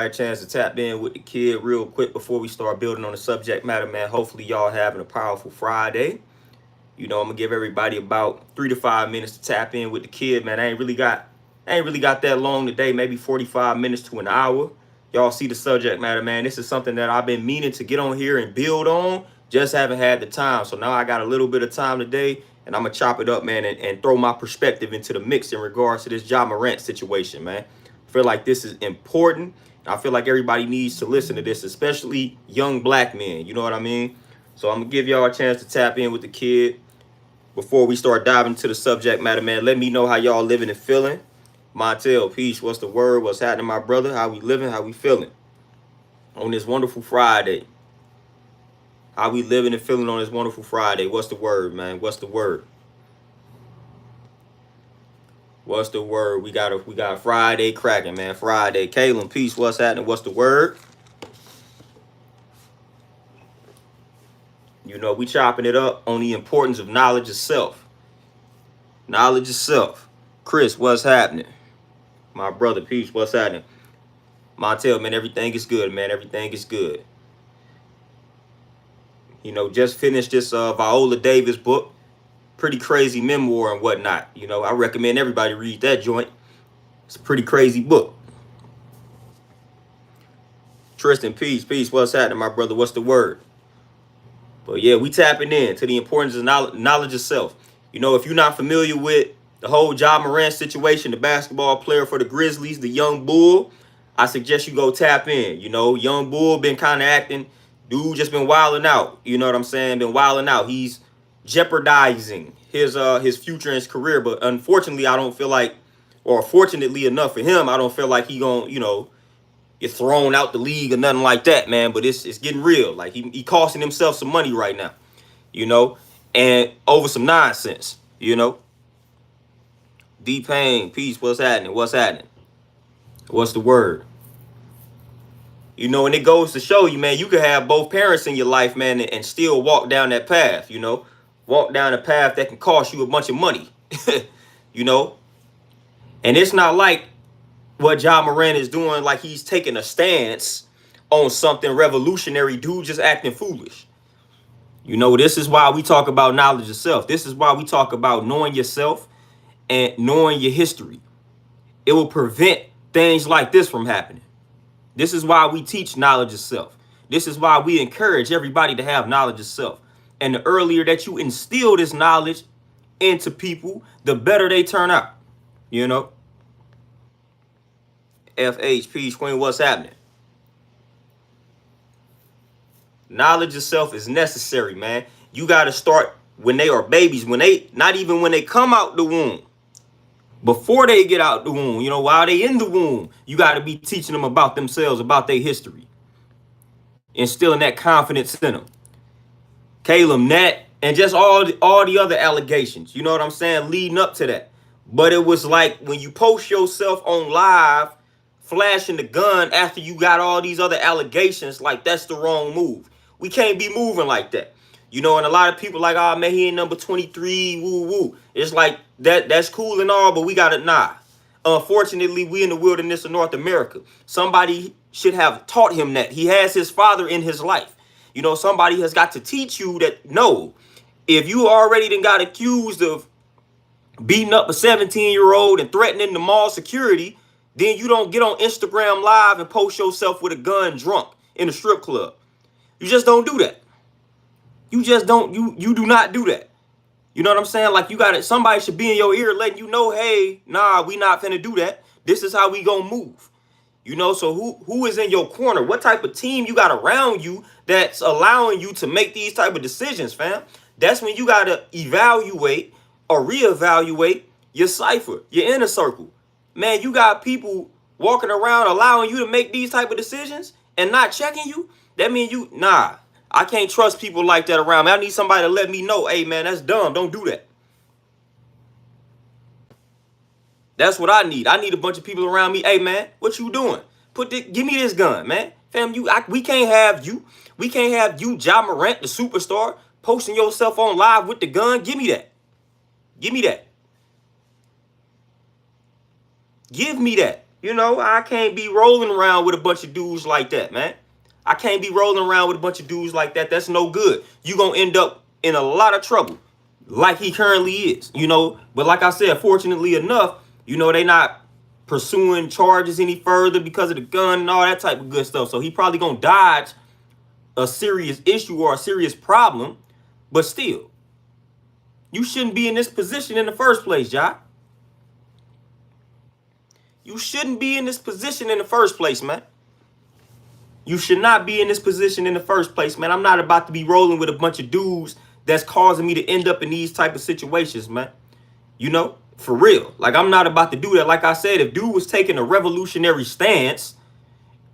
A chance to tap in with the kid real quick before we start building on the subject matter, man. Hopefully, y'all having a powerful Friday. I'm gonna give everybody about 3 to 5 minutes to tap in with the kid, man. I ain't really got that long today, maybe 45 minutes to an hour. Y'all see the subject matter, man. This is something that I've been meaning to get on here and build on. Just haven't had the time. So now I got a little bit of time today, and I'm gonna chop it up, man, and throw my perspective into the mix in regards to this Ja Morant situation, man. I feel like this is important. I feel like everybody needs to listen to this, especially young black men. You know what I mean? So I'm gonna give y'all a chance to tap in with the kid before we start diving into the subject matter, man. Let me know how y'all living and feeling. Montel, peace. What's the word? What's happening, my brother? How we living? How we feeling on this wonderful Friday? How we living and feeling on this wonderful Friday? What's the word, man? What's the word? What's the word? We got a Friday cracking, man. Friday. Kaylin, peace. What's happening? What's the word? We chopping it up on the importance of knowledge of self. Knowledge of self. Chris, what's happening? My brother, peace. What's happening? Montel, man, everything is good, man. Everything is good. Just finished this Viola Davis book. Pretty crazy memoir and whatnot. I recommend everybody read that joint. It's a pretty crazy book. Tristan, peace, peace. What's happening, my brother? What's the word? But yeah, we tapping in to the importance of knowledge of self. If you're not familiar with the whole Ja Morant situation, the basketball player for the Grizzlies, the young bull, I suggest you go tap in. Young bull been kind of acting. Dude just been wilding out. You know what I'm saying? Been wilding out. He's jeopardizing his future and his career. But unfortunately, I don't feel like, or fortunately enough for him, I don't feel like he gonna, get thrown out the league or nothing like that, man. But it's getting real. Like he costing himself some money right now, and over some nonsense, D-Pain, peace, what's happening? What's happening? What's the word? And it goes to show you, man, you could have both parents in your life, man, and still walk down that path, walk down a path that can cost you a bunch of money, you know? And it's not like what Ja Morant is doing, like he's taking a stance on something revolutionary. Dude just acting foolish. This is why we talk about knowledge of self. This is why we talk about knowing yourself and knowing your history. It will prevent things like this from happening. This is why we teach knowledge of self. This is why we encourage everybody to have knowledge of self. And the earlier that you instill this knowledge into people, the better they turn out. FHP, Queen, what's happening? Knowledge of self is necessary, man. You got to start when they are babies, not even when they come out the womb. Before they get out the womb, while they in the womb, you got to be teaching them about themselves, about their history, instilling that confidence in them. Caleb, Nat, and just all the other allegations, you know what I'm saying, leading up to that. But it was like when you post yourself on live, flashing the gun after you got all these other allegations, like that's the wrong move. We can't be moving like that. And a lot of people like, oh man, he ain't number 23, woo woo. It's like that's cool and all, but we gotta Unfortunately, we in the wilderness of North America. Somebody should have taught him that. He has his father in his life. Somebody has got to teach you that no, if you already done got accused of beating up a 17-year-old and threatening the mall security, then you don't get on Instagram Live and post yourself with a gun drunk in a strip club. You just don't do that. You just don't, you do not do that. You know what I'm saying? Like somebody should be in your ear letting you know, hey, nah, we not finna do that. This is how we gonna move. So who is in your corner? What type of team you got around you that's allowing you to make these type of decisions, fam? That's when you gotta evaluate or reevaluate your cipher, your inner circle. Man, you got people walking around allowing you to make these type of decisions and not checking you. That means I can't trust people like that around me. I need somebody to let me know, hey man, that's dumb. Don't do that. That's what I need. I need a bunch of people around me. Hey man, what you doing? Give me this gun, man. Fam, we can't have you. We can't have you, Ja Morant, the superstar, posting yourself on live with the gun. Give me that. Give me that. Give me that. You know, I can't be rolling around with a bunch of dudes like that, man. I can't be rolling around with a bunch of dudes like that. That's no good. You gonna end up in a lot of trouble, like he currently is. You know, but like I said, fortunately enough, you know, they not pursuing charges any further because of the gun and all that type of good stuff. So he probably gonna dodge a serious issue or a serious problem, but still, you shouldn't be in this position in the first place, Ja. You shouldn't be in this position in the first place, man. You should not be in this position in the first place, man. I'm not about to be rolling with a bunch of dudes that's causing me to end up in these type of situations, man. You know, for real. Like, I'm not about to do that. Like I said, if dude was taking a revolutionary stance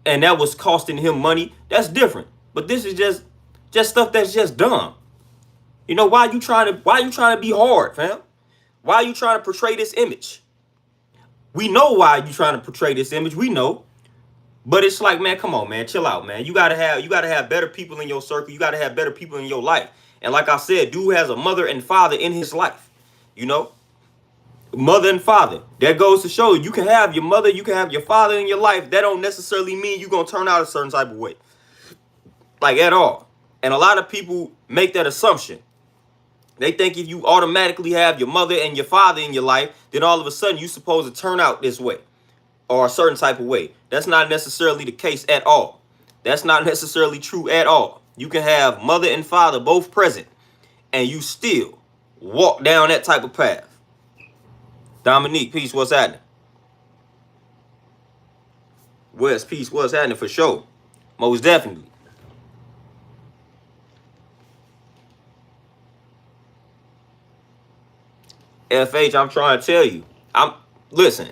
and that was costing him money, that's different. But this is just stuff that's just dumb. You know, why you trying to be hard, fam? Why are you trying to portray this image? We know why you trying to portray this image. We know. But it's like, man, come on, man, chill out, man. You gotta have better people in your circle. You gotta have better people in your life. And like I said, dude has a mother and father in his life. You know, mother and father. That goes to show you can have your mother, you can have your father in your life. That don't necessarily mean you're gonna turn out a certain type of way, like at all. And a lot of people make that assumption. They think if you automatically have your mother and your father in your life, then all of a sudden you're supposed to turn out this way or a certain type of way. That's not necessarily the case at all. That's not necessarily true at all. You can have mother and father both present and you still walk down that type of path. Dominique, peace, what's happening? West, peace, what's happening for sure. Most definitely. FH, I'm trying to tell you. Listen,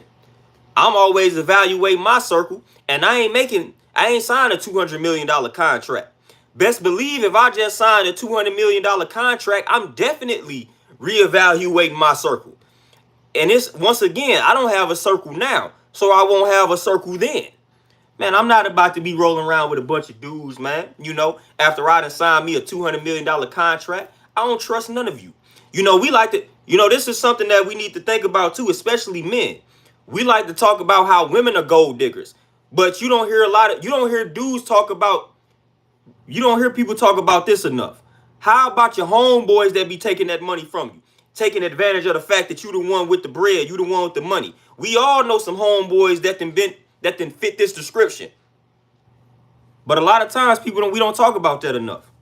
I'm always evaluating my circle, and I ain't signed a $200 million contract. Best believe if I just signed a $200 million contract, I'm definitely reevaluating my circle. And it's, once again, I don't have a circle now, so I won't have a circle then. Man, I'm not about to be rolling around with a bunch of dudes, man. You know, after I done signed me a $200 million contract, I don't trust none of you. You know, we like to, you know, this is something that we need to think about too, especially men. We like to talk about how women are gold diggers, but you don't hear dudes talk about, you don't hear people talk about this enough. How about your homeboys that be taking that money from you? Taking advantage of the fact that you the one with the bread, you the one with the money. We all know some homeboys that didn't fit this description. But a lot of times we don't talk about that enough.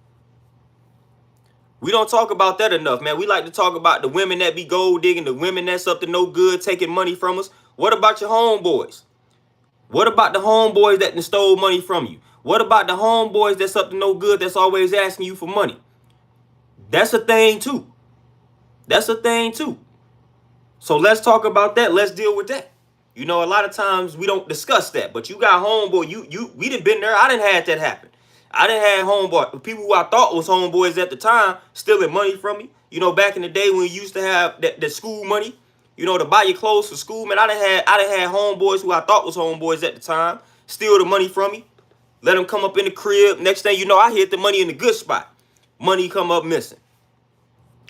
We don't talk about that enough, man. We like to talk about the women that be gold digging, the women that's up to no good, taking money from us. What about your homeboys? What about the homeboys that stole money from you? What about the homeboys that's up to no good, that's always asking you for money? That's a thing too. That's a thing too. So let's talk about that. Let's deal with that. You know, a lot of times we don't discuss that, but you got homeboy, we done been there. I done had that happen. I done had homeboy, people who I thought was homeboys at the time, stealing money from me. You know, back in the day when we used to have that school money, you know, to buy your clothes for school, man, I done had homeboys who I thought was homeboys at the time, steal the money from me, let them come up in the crib. Next thing you know, I hit the money in the good spot. Money come up missing.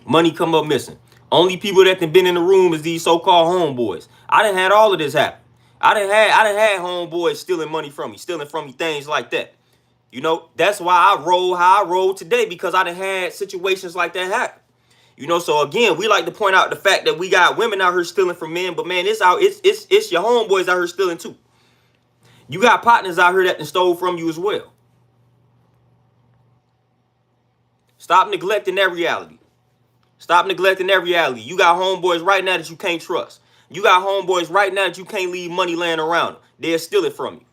Money come up missing. Only people that done been in the room is these so-called homeboys. I done had all of this happen. I done had homeboys stealing money from me, stealing from me, things like that. You know, that's why I roll how I roll today, because I done had situations like that happen. You know, so again, we like to point out the fact that we got women out here stealing from men, but man, it's your homeboys out here stealing too. You got partners out here that done stole from you as well. Stop neglecting that reality. Stop neglecting that reality. You got homeboys right now that you can't trust. You got homeboys right now that you can't leave money laying around them. They'll steal it from you.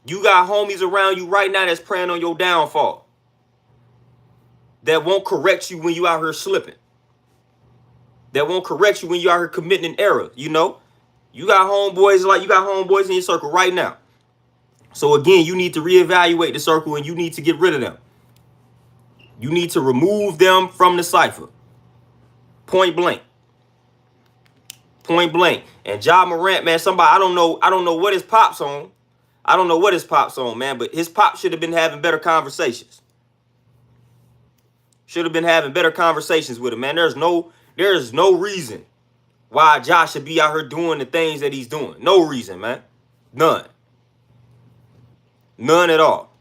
You got homies around you right now that's preying on your downfall, that won't correct you when you out here slipping, that won't correct you when you out here committing an error. You know, you got homeboys in your circle right now. So again, you need to reevaluate the circle and you need to get rid of them. You need to remove them from the cipher. Point blank. Point blank. And Ja Morant, man, somebody, I don't know what his pop's on. I don't know what his pop's on, man, but his pop should have been having better conversations. Should have been having better conversations with him, man. There is no reason why Josh should be out here doing the things that he's doing. No reason, man. None. None at all.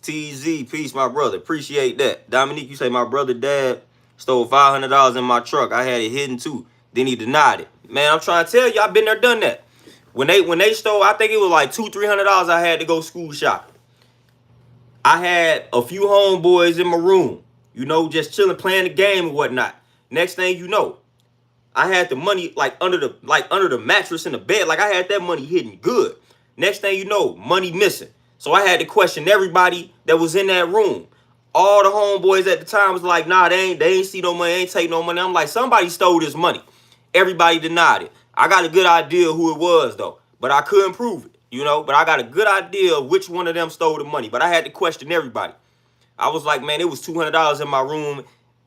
TZ, peace, my brother. Appreciate that. Dominique, you say my brother dad stole $500 in my truck. I had it hidden too. Then he denied it. Man, I'm trying to tell you, I've been there, done that. When they stole, I think it was like $200-300 I had to go school shopping. I had a few homeboys in my room, just chilling, playing the game and whatnot. Next thing you know, I had the money under the mattress in the bed. Like I had that money hidden good. Next thing you know, money missing. So I had to question everybody that was in that room. All the homeboys at the time was like, nah, they ain't see no money, ain't take no money. I'm like, somebody stole this money. Everybody denied it. I got a good idea who it was though, but I couldn't prove it, but I got a good idea of which one of them stole the money. But I had to question everybody. I was like, man, it was $200 in my room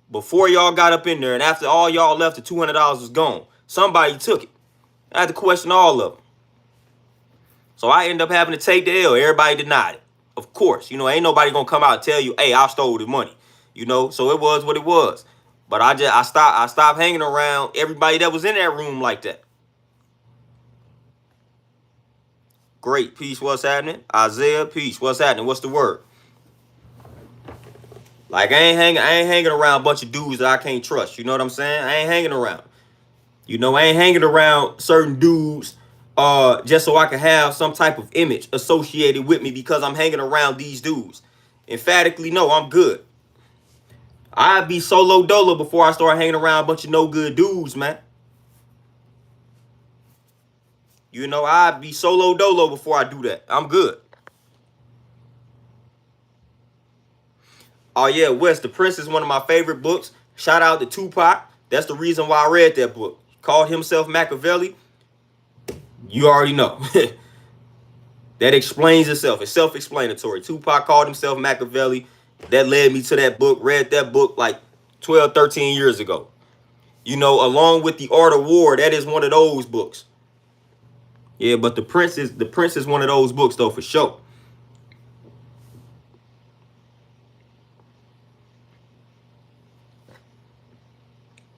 before y'all got up in there, and after all y'all left, the $200 was gone. Somebody took it. I had to question all of them. So I ended up having to take the L. Everybody denied it. Of course, ain't nobody gonna come out and tell you, hey, I stole the money. So it was what it was. But I stopped hanging around everybody that was in that room like that. Great, peace, what's happening? Isaiah, peace, what's happening? What's the word? Like I ain't hanging around a bunch of dudes that I can't trust. You know what I'm saying? I ain't hanging around. I ain't hanging around certain dudes just so I can have some type of image associated with me because I'm hanging around these dudes. Emphatically, no, I'm good. I'd be solo dolo before I start hanging around a bunch of no good dudes, man. I'd be solo dolo before I do that. I'm good. Oh yeah, West, The Prince is one of my favorite books. Shout out to Tupac. That's the reason why I read that book. Called himself Machiavelli. You already know. That explains itself. It's self-explanatory. Tupac called himself Machiavelli. That led me to that book. Read that book like 12, 13 years ago. Along with The Art of War, that is one of those books. Yeah, but The Prince is one of those books though, for sure.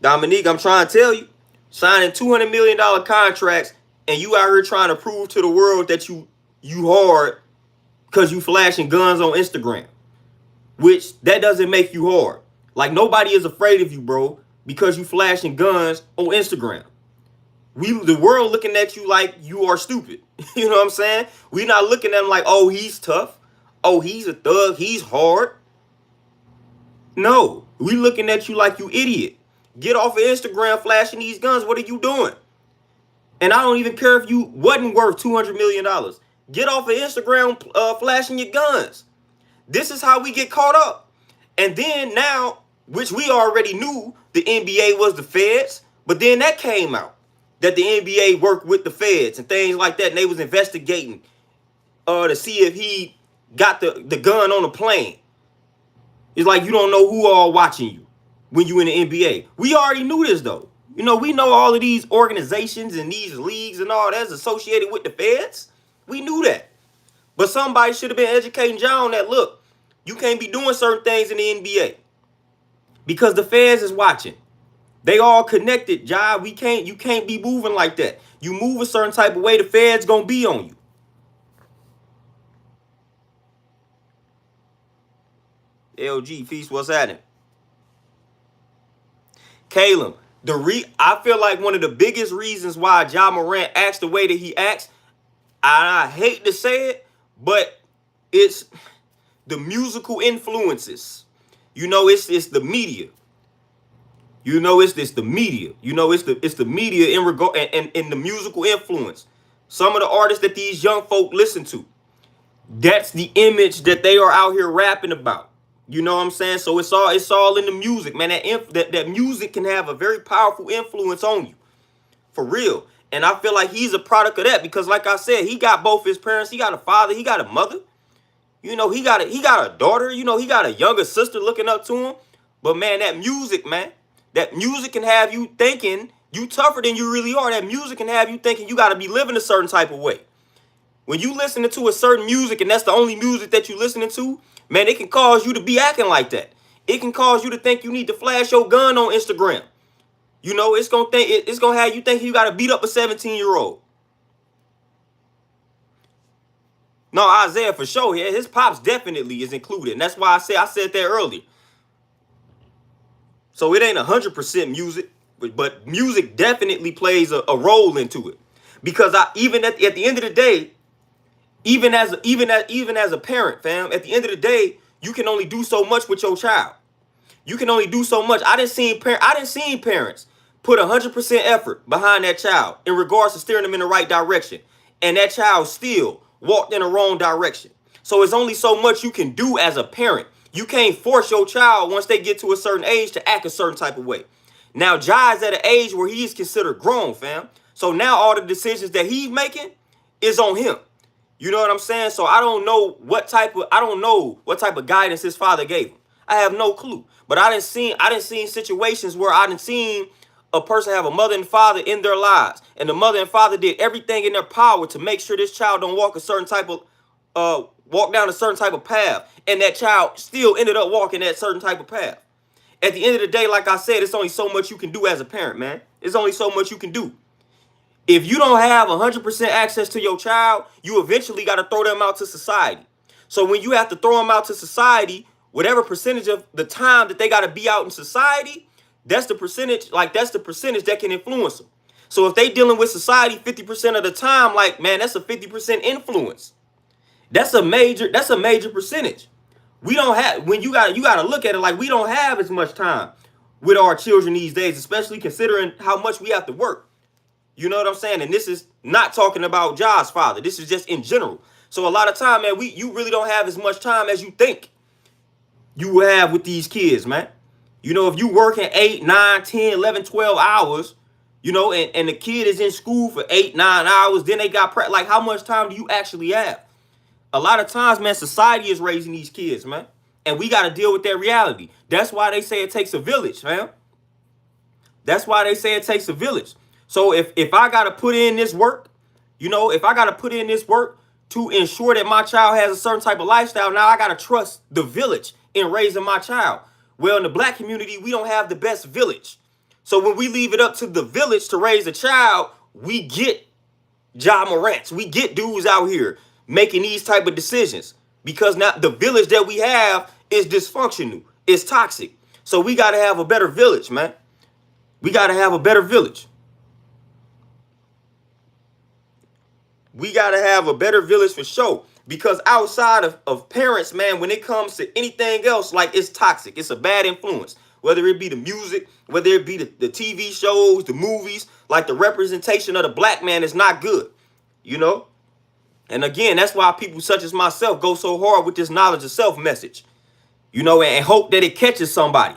Dominique, I'm trying to tell you, signing $200 million contracts and you out here trying to prove to the world that you hard because you flashing guns on Instagram, which that doesn't make you hard. Like nobody is afraid of you, bro, because you flashing guns on Instagram. The world looking at you like you are stupid. You know what I'm saying? We not looking at him like, oh, he's tough. Oh, he's a thug. He's hard. No, we looking at you like you idiot. Get off of Instagram flashing these guns. What are you doing? And I don't even care if you wasn't worth $200 million. Get off of Instagram flashing your guns. This is how we get caught up. And then now, which we already knew the NBA was the feds, but then that came out that the NBA worked with the feds and things like that. And they was investigating to see if he got the gun on the plane. It's like you don't know who all watching you when you in the NBA. We already knew this though. We know all of these organizations and these leagues and all that's associated with the feds. We knew that. But somebody should have been educating John on that. Look, you can't be doing certain things in the NBA because the feds is watching. They all connected, Ja. You can't be moving like that. You move a certain type of way, the feds gonna be on you. LG, peace, what's happening? Caleb, I feel like one of the biggest reasons why Ja Morant acts the way that he acts, I hate to say it, but it's the musical influences. It's the media. It's the media. It's the media in regard and the musical influence. Some of the artists that these young folk listen to, that's the image that they are out here rapping about. You know what I'm saying? So it's all in the music, man. That music can have a very powerful influence on you, for real. And I feel like he's a product of that because, like I said, he got both his parents. He got a father. He got a mother. He got a daughter. He got a younger sister looking up to him. But man, that music can have you thinking you tougher than you really are. That music can have you thinking you got to be living a certain type of way. When you listening to a certain music and that's the only music that you listening to, man, it can cause you to be acting like that. It can cause you to think you need to flash your gun on Instagram. You know, it's gonna have you think you gotta beat up a 17-year-old. No, Isaiah for sure. Yeah, his pops definitely is included. And that's why I said that earlier. So it ain't 100% music, but music definitely plays a role into it. Because even at the end of the day, even as a parent, fam, at the end of the day, you can only do so much with your child. You can only do so much. I didn't see parents put 100% effort behind that child in regards to steering them in the right direction, and that child still walked in the wrong direction. So it's only so much you can do as a parent. You can't force your child once they get to a certain age to act a certain type of way. Now, Ja is at an age where he is considered grown, fam. So now all the decisions that he's making is on him. You know what I'm saying? So I don't know what type of guidance his father gave him. I have no clue. But I didn't see situations where I didn't seen a person have a mother and father in their lives, and the mother and father did everything in their power to make sure this child don't walk down a certain type of path, and that child still ended up walking that certain type of path. At the end of the day, like I said, it's only so much you can do as a parent, man. It's only so much you can do. If you don't have 100% access to your child, you eventually got to throw them out to society. So when you have to throw them out to society, whatever percentage of the time that they got to be out in society, that's the percentage that can influence them. So if they dealing with society 50% of the time, like, man, that's a 50% influence. That's a major percentage. We don't have, when you gotta look at it like we don't have as much time with our children these days, especially considering how much we have to work. You know what I'm saying? And this is not talking about Ja's father. This is just in general. So a lot of time, man, you really don't have as much time as you think you have with these kids, man. You know, if you working 8, 9, 10, 11, 12 hours, you know, and the kid is in school for 8, 9 hours, then they got like, how much time do you actually have? A lot of times, man, society is raising these kids, man. And we got to deal with that reality. That's why they say it takes a village, man. That's why they say it takes a village. So if I got to put in this work, you know, if I got to put in this work to ensure that my child has a certain type of lifestyle, now I got to trust the village in raising my child. Well, in the black community, we don't have the best village. So when we leave it up to the village to raise a child, we get Ja Morants. We get dudes out here making these type of decisions because now the village that we have is dysfunctional. It's toxic. So we got to have a better village, man. We got to have a better village. We got to have a better village for sure. Because outside of parents, man, when it comes to anything else, like, it's toxic. It's a bad influence. Whether it be the music, whether it be the TV shows, the movies, like the representation of the black man is not good, you know? And again, that's why people such as myself go so hard with this knowledge of self message, you know, and hope that it catches somebody.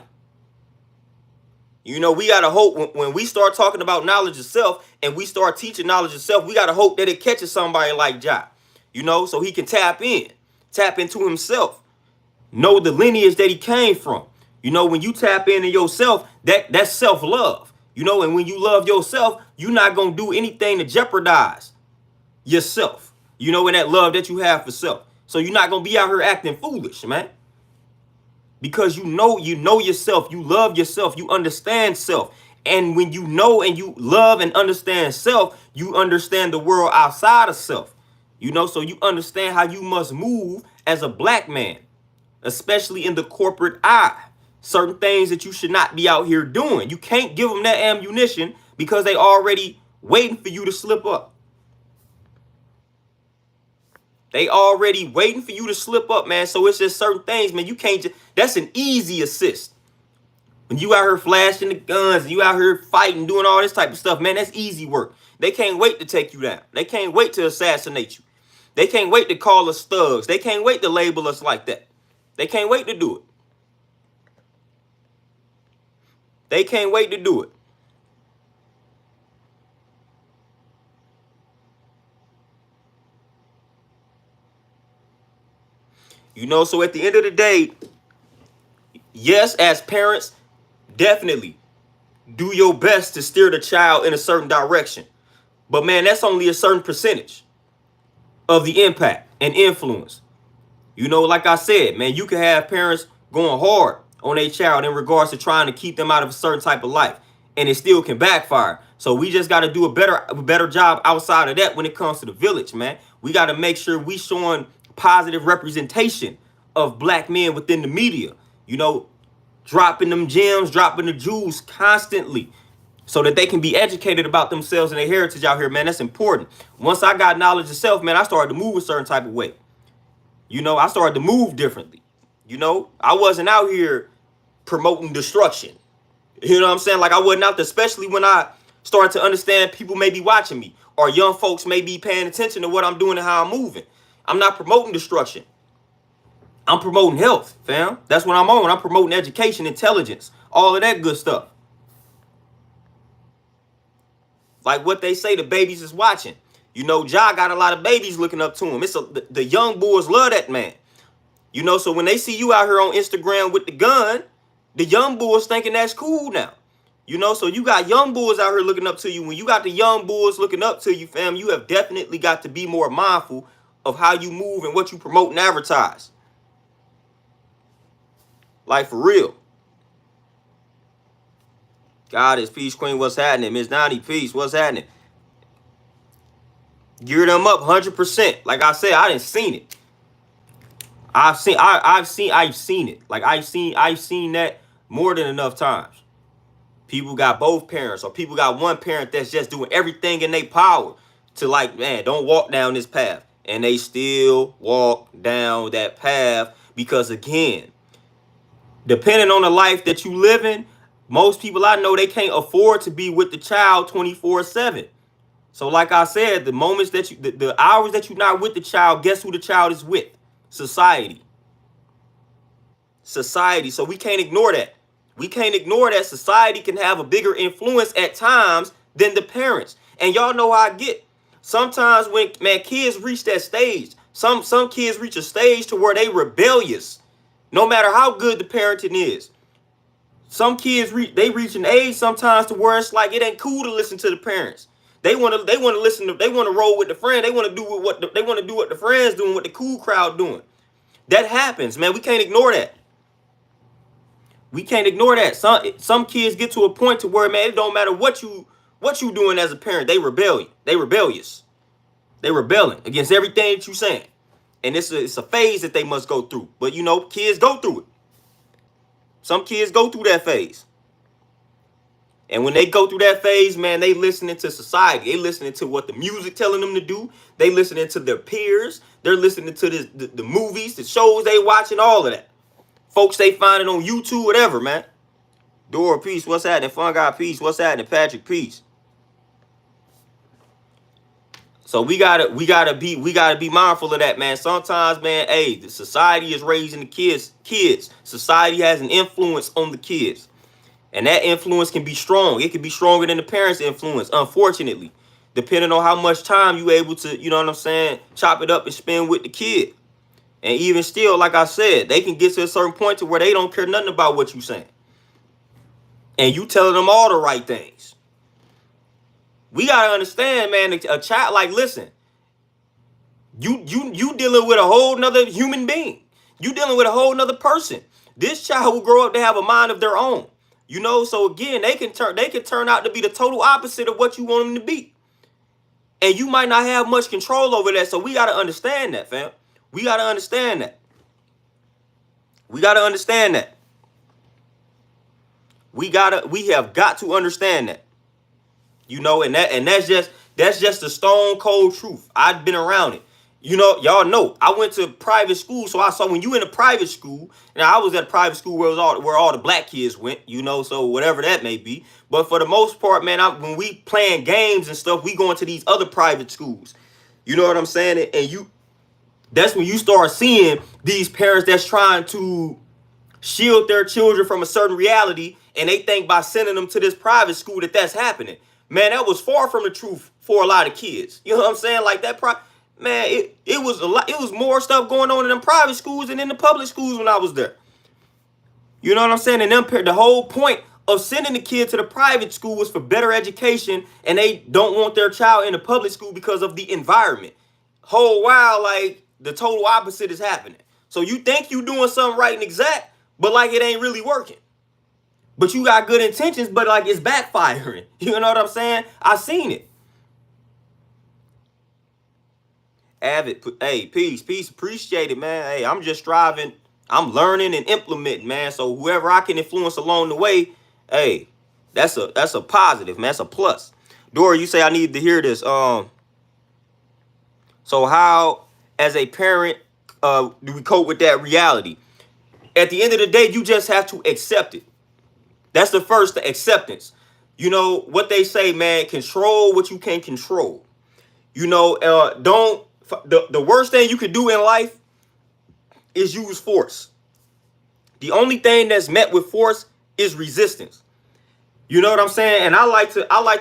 You know, we got to hope when we start talking about knowledge of self and we start teaching knowledge of self, we got to hope that it catches somebody like Ja, you know, so he can tap into himself, know the lineage that he came from. You know, when you tap into yourself, that's self-love, you know, and when you love yourself, you're not going to do anything to jeopardize yourself, you know, and that love that you have for self. So you're not going to be out here acting foolish, man. Because you know yourself, you love yourself, you understand self. And when you know and you love and understand self, you understand the world outside of self. You know, so you understand how you must move as a black man, especially in the corporate eye. Certain things that you should not be out here doing. You can't give them that ammunition because they already waiting for you to slip up. They already waiting for you to slip up, man. So it's just certain things, man. You can't just, that's an easy assist. When you out here flashing the guns and you out here fighting, doing all this type of stuff, man, that's easy work. They can't wait to take you down. They can't wait to assassinate you. They can't wait to call us thugs. They can't wait to label us like that. They can't wait to do it. They can't wait to do it. You know, so at the end of the day, yes, as parents, definitely do your best to steer the child in a certain direction. But man, that's only a certain percentage of the impact and influence. You know, like I said, man, you can have parents going hard on a child in regards to trying to keep them out of a certain type of life, and it still can backfire. So we just got to do a better job outside of that when it comes to the village, man. We got to make sure we showing positive representation of black men within the media. You know, dropping them gems, dropping the jewels constantly, so that they can be educated about themselves and their heritage out here, man. That's important. Once I got knowledge of self, man, I started to move a certain type of way. You know, I started to move differently. You know, I wasn't out here promoting destruction. You know what I'm saying? Like, I wasn't out there, especially when I started to understand people may be watching me, or young folks may be paying attention to what I'm doing and how I'm moving. I'm not promoting destruction. I'm promoting health, fam. That's what I'm on. I'm promoting education, intelligence, all of that good stuff. Like what they say, the babies is watching. You know, Ja got a lot of babies looking up to him. The young boys love that man. You know, so when they see you out here on Instagram with the gun, the young boys thinking that's cool now. You know, so you got young boys out here looking up to you. When you got the young boys looking up to you, fam, you have definitely got to be more mindful of how you move and what you promote and advertise. Like, for real. God is peace, queen. What's happening? Miss 90, peace. What's happening? Gear them up 100%. Like I said, I didn't seen it. I've seen it. Like, I've seen that more than enough times. People got both parents, or people got one parent that's just doing everything in their power to, like, man, don't walk down this path. And they still walk down that path because, again, depending on the life that you live in, most people I know, they can't afford to be with the child 24/7. So like I said, the moments that the hours that you're not with the child, guess who the child is with? Society. So we can't ignore that. We can't ignore that society can have a bigger influence at times than the parents. And y'all know how I get. Sometimes when, man, kids reach that stage, some kids reach a stage to where they rebellious, no matter how good the parenting is. Some kids reach an age sometimes to where it's like it ain't cool to listen to the parents. They want to listen to, they want to roll with the friend. They want to do what the friends doing, what the cool crowd doing. That happens, man. We can't ignore that. We can't ignore that. Some kids get to a point to where, man, it don't matter what you doing as a parent. They rebellious. They rebelling against everything that you saying. And it's a phase that they must go through. But you know, kids go through it. Some kids go through that phase. And when they go through that phase, man, they listening to society. They listening to what the music telling them to do. They listening to their peers. They're listening to the movies, the shows they watching, all of that. Folks they finding on YouTube, whatever, man. Dora, peace. What's happening? Fun Guy, peace. What's happening? Patrick, peace. So we gotta be mindful of that, man. Sometimes, man, hey, the society is raising the kids. Society has an influence on the kids. And that influence can be strong. It can be stronger than the parents' influence, unfortunately. Depending on how much time you able to, you know what I'm saying, chop it up and spend with the kid. And even still, like I said, they can get to a certain point to where they don't care nothing about what you saying. And you telling them all the right things. We gotta understand, man, a child, like, listen, you dealing with a whole nother human being. You dealing with a whole nother person. This child will grow up to have a mind of their own. You know, so again, they can turn out to be the total opposite of what you want them to be. And you might not have much control over that. So we gotta understand that, fam. We gotta understand that. We gotta understand that. We have got to understand that. You know, and that's just the stone cold truth. I've been around it. You know, y'all know I went to private school, so I saw when you in a private school. Now I was at a private school where all the black kids went. You know, so whatever that may be. But for the most part, man, when we playing games and stuff, we going to these other private schools. You know what I'm saying? And that's when you start seeing these parents that's trying to shield their children from a certain reality, and they think by sending them to this private school that's happening. Man, that was far from the truth for a lot of kids. You know what I'm saying? Like that man, it was a lot. It was more stuff going on in them private schools than in the public schools when I was there. You know what I'm saying? And the whole point of sending the kid to the private school was for better education, and they don't want their child in the public school because of the environment. Whole while, like, the total opposite is happening. So you think you doing something right and exact, but like it ain't really working. But you got good intentions, but like it's backfiring. You know what I'm saying? I seen it. Avid, hey, peace, appreciate it, man. Hey, I'm just striving, I'm learning and implementing, man. So whoever I can influence along the way, hey, that's a positive, man. That's a plus. Dora, you say I need to hear this. So how, as a parent, do we cope with that reality? At the end of the day, you just have to accept it. That's the first, the acceptance. You know what they say, man. Control what you can control. You know, don't. The worst thing you could do in life is use force. The only thing that's met with force is resistance. You know what I'm saying? And I like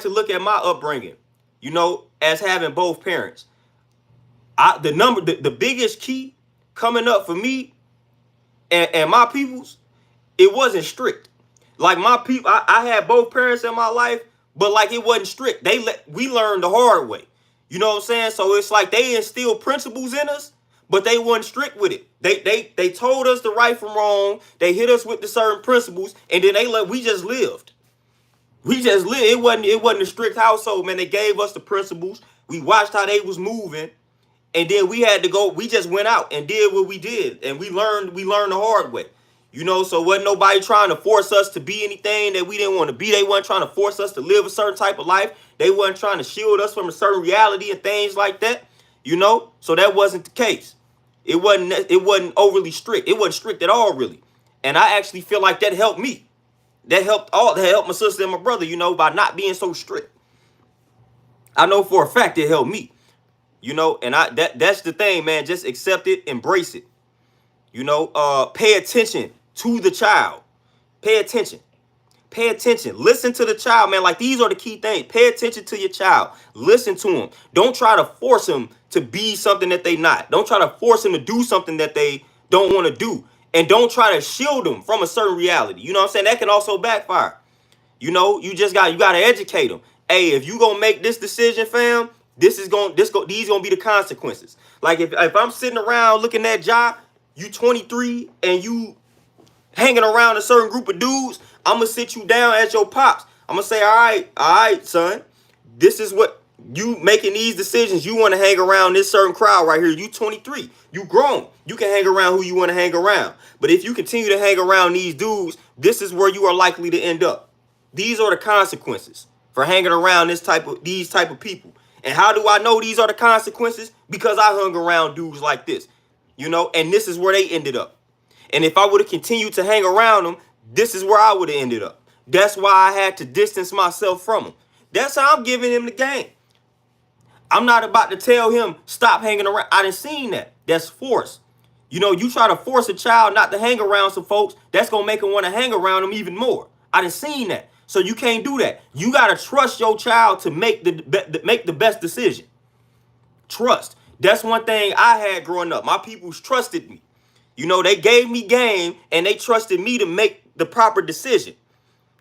to look at my upbringing, you know, as having both parents. The biggest key coming up for me and my peoples, it wasn't strict. Like my people, I had both parents in my life, but like it wasn't strict. We learned the hard way. You know what I'm saying? So it's like they instilled principles in us, but they weren't strict with it. They told us the right from wrong. They hit us with the certain principles, and then we just lived. We just lived. It wasn't a strict household, man. They gave us the principles. We watched how they was moving, and then we had to go. We just went out and did what we did, and we learned the hard way. You know, so wasn't nobody trying to force us to be anything that we didn't want to be. They wasn't trying to force us to live a certain type of life. They wasn't trying to shield us from a certain reality and things like that. You know, so that wasn't the case. It wasn't overly strict. It wasn't strict at all, really. And I actually feel like that helped me. That helped my sister and my brother, you know, by not being so strict. I know for a fact it helped me. You know, and that's the thing, man. Just accept it, embrace it. You know, pay attention to the child. Pay attention. Pay attention. Listen to the child, man. Like, these are the key things. Pay attention to your child. Listen to them. Don't try to force them to be something that they not. Don't try to force them to do something that they don't want to do. And don't try to shield them from a certain reality. You know what I'm saying? That can also backfire. You know, you got to educate them. Hey, if you gonna make this decision, fam, these gonna be the consequences. Like if I'm sitting around looking at Ja, you 23 and you hanging around a certain group of dudes, I'm gonna sit you down as your pops. I'm gonna say, all right, son, this is what you making these decisions. You want to hang around this certain crowd right here. You 23, you grown. You can hang around who you want to hang around. But if you continue to hang around these dudes, this is where you are likely to end up. These are the consequences for hanging around these type of people. And how do I know these are the consequences? Because I hung around dudes like this, you know, and this is where they ended up. And if I would have continued to hang around them, this is where I would have ended up. That's why I had to distance myself from them. That's how I'm giving him the game. I'm not about to tell him, stop hanging around. I done seen that. That's force. You know, you try to force a child not to hang around some folks, that's going to make him want to hang around them even more. I done seen that. So you can't do that. You got to trust your child to make the best decision. Trust. That's one thing I had growing up. My peoples trusted me. You know, they gave me game and they trusted me to make the proper decision.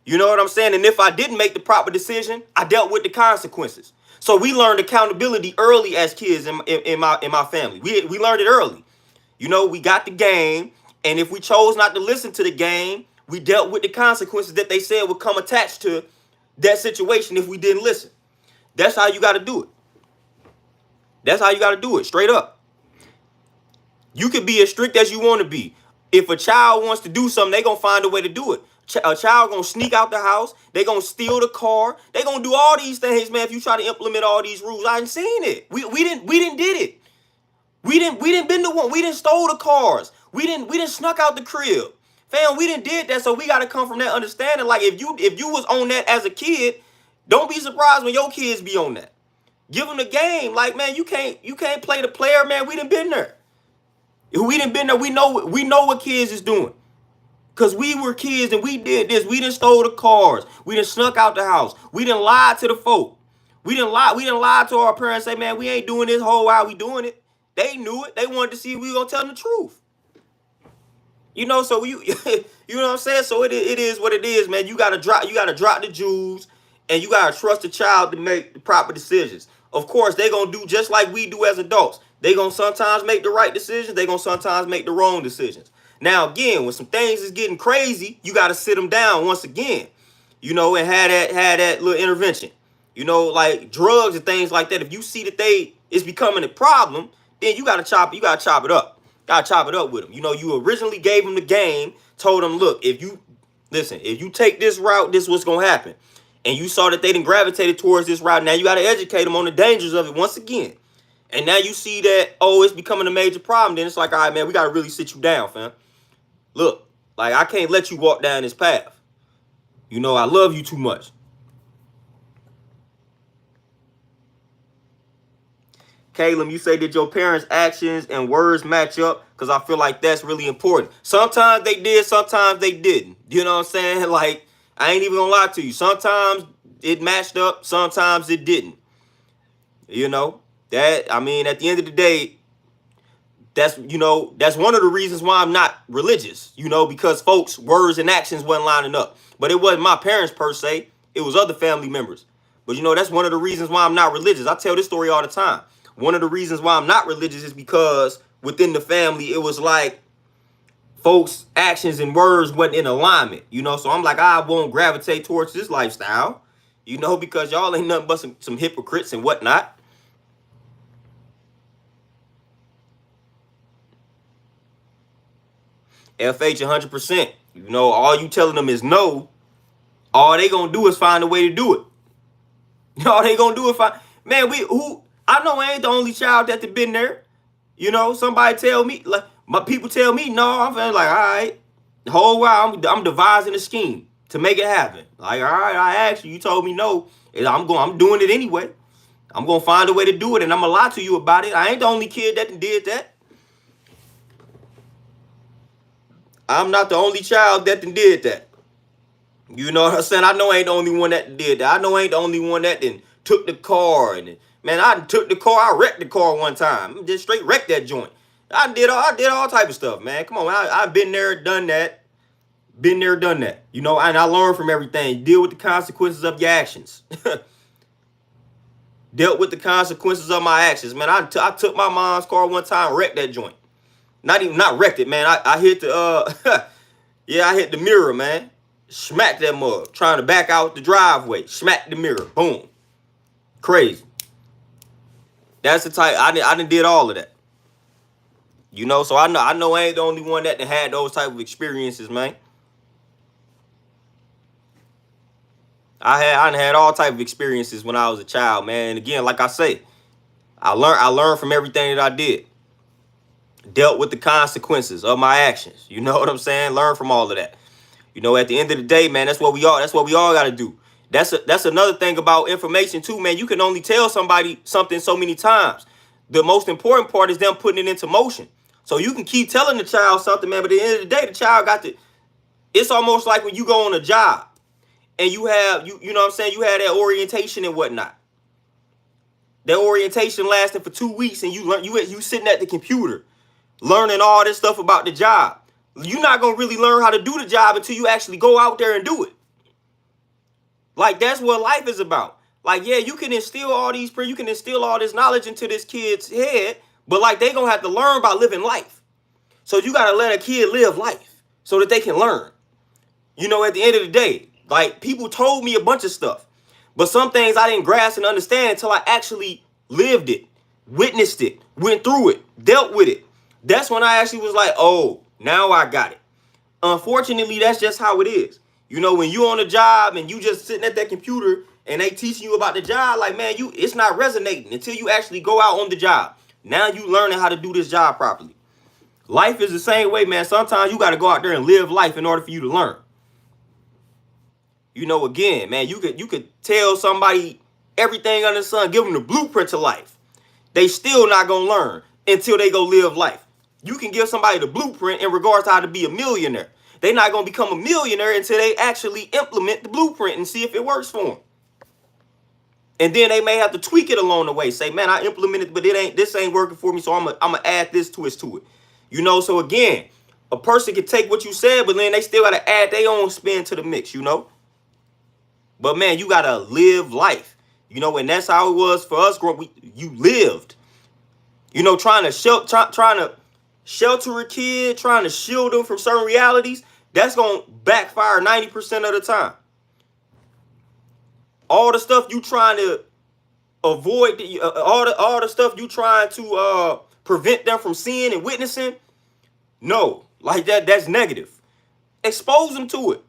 You know what I'm saying? And if I didn't make the proper decision, I dealt with the consequences. So we learned accountability early as kids in my family. We learned it early. You know, we got the game, and if we chose not to listen to the game, we dealt with the consequences that they said would come attached to that situation if we didn't listen. That's how you got to do it. That's how you got to do it, straight up. You can be as strict as you want to be. If a child wants to do something, they're going to find a way to do it. A child going to sneak out the house. They're going to steal the car. They're going to do all these things, man, if you try to implement all these rules. I ain't seen it. We didn't did it. We didn't been the one. We didn't stole the cars. We didn't snuck out the crib. Fam, we didn't did that, so we got to come from that understanding. Like, if you was on that as a kid, don't be surprised when your kids be on that. Give them the game. Like, man, you can't play the player, man. We done been there. We done been there. We know what kids is doing. Because we were kids and we did this. We done stole the cars. We done snuck out the house. We done lied to the folk. We done lie to our parents and say, man, we ain't doing this whole while we doing it. They knew it. They wanted to see if we gonna tell them the truth. You know, so you you know what I'm saying? So it is what it is, man. You gotta drop the jewels, and you gotta trust the child to make the proper decisions. Of course, they gonna do just like we do as adults. They gonna sometimes make the right decisions. They gonna sometimes make the wrong decisions. Now, again, when some things is getting crazy, you got to sit them down once again, you know, and had that little intervention. You know, like drugs and things like that. If you see that it's becoming a problem, then you gotta chop it up. Gotta chop it up with them. You know, you originally gave them the game, told them, look, if you take this route, this is what's gonna happen. And you saw that they didn't gravitated towards this route. Now you gotta educate them on the dangers of it once again. And now you see that, oh, it's becoming a major problem. Then it's like, all right, man, we gotta really sit you down, fam. Look, like I can't let you walk down this path. You know, I love you too much. Caleb, you say that your parents' actions and words match up, because I feel like that's really important. Sometimes they did, sometimes they didn't. You know what I'm saying? Like, I ain't even gonna lie to you. Sometimes it matched up, sometimes it didn't. You know, that, I mean, at the end of the day, that's one of the reasons why I'm not religious, you know, because folks' words and actions wasn't lining up. But it wasn't my parents per se, it was other family members. But you know, that's one of the reasons why I'm not religious. I tell this story all the time. One of the reasons why I'm not religious is because within the family, it was like folks' actions and words wasn't in alignment, you know. So I'm like, I won't gravitate towards this lifestyle, you know, because y'all ain't nothing but some hypocrites and whatnot. FH 100%. You know, all you telling them is no. All they gonna do is find a way to do it. All they gonna do is find. Man, I know I ain't the only child that been there. You know, somebody tell me, like my people tell me, no, I'm feeling like, all right, the whole while I'm devising a scheme to make it happen. Like, all right, I asked you, you told me no, and I'm doing it anyway. I'm gonna find a way to do it, and I'm gonna lie to you about it. I ain't the only kid that did that. I'm not the only child that did that. You know what I'm saying? I know I ain't the only one that did that. I know I ain't the only one that took the car and man, I took the car. I wrecked the car one time. Just straight wrecked that joint. I did all type of stuff, man. Come on, I've been there, done that. Been there, done that. You know, and I learned from everything. Deal with the consequences of your actions. Dealt with the consequences of my actions, man. I took my mom's car one time, wrecked that joint. Not wrecked it, man. I hit the yeah, I hit the mirror, man. Smacked that mug. Trying to back out the driveway. Smacked the mirror. Boom. Crazy. That's the type. I done did all of that. You know, so I know I ain't the only one that had those type of experiences, man. I had all type of experiences when I was a child, man. And again, like I say, I learned from everything that I did. Dealt with the consequences of my actions. You know what I'm saying? Learn from all of that. You know, at the end of the day, man, that's what we all got to do. That's another thing about information too, man. You can only tell somebody something so many times. The most important part is them putting it into motion. So you can keep telling the child something, man, but at the end of the day, the child got to. It's almost like when you go on a job and you have you know what I'm saying, you had that orientation and whatnot. That orientation lasted for 2 weeks, and you sitting at the computer learning all this stuff about the job. You're not gonna really learn how to do the job until you actually go out there and do it. Like, that's what life is about. Like, yeah, you can instill all this knowledge into this kid's head, but like they gonna have to learn by living life. So you gotta let a kid live life so that they can learn. You know, at the end of the day, like, people told me a bunch of stuff, but some things I didn't grasp and understand until I actually lived it, witnessed it, went through it, dealt with it. That's when I actually was like, oh, now I got it. Unfortunately, that's just how it is. You know, when you on a job and you just sitting at that computer and they teaching you about the job, like, man, it's not resonating until you actually go out on the job. Now you learning how to do this job properly. Life is the same way, man. Sometimes you got to go out there and live life in order for you to learn. You know, again, man, you could tell somebody everything under the sun, give them the blueprint to life. They still not going to learn until they go live life. You can give somebody the blueprint in regards to how to be a millionaire. They're not going to become a millionaire until they actually implement the blueprint and see if it works for them. And then they may have to tweak it along the way. Say, man, I implemented, but this ain't working for me, so I'm gonna add this twist to it. You know, so again, a person can take what you said, but then they still got to add their own spin to the mix, you know. But man, you got to live life, you know, and that's how it was for us growing. You lived, you know, trying to shelter a kid, trying to shield them from certain realities, that's going to backfire 90% of the time. All the stuff you trying to avoid, all the stuff you trying to prevent them from seeing and witnessing, no, like that's negative. Expose them to it.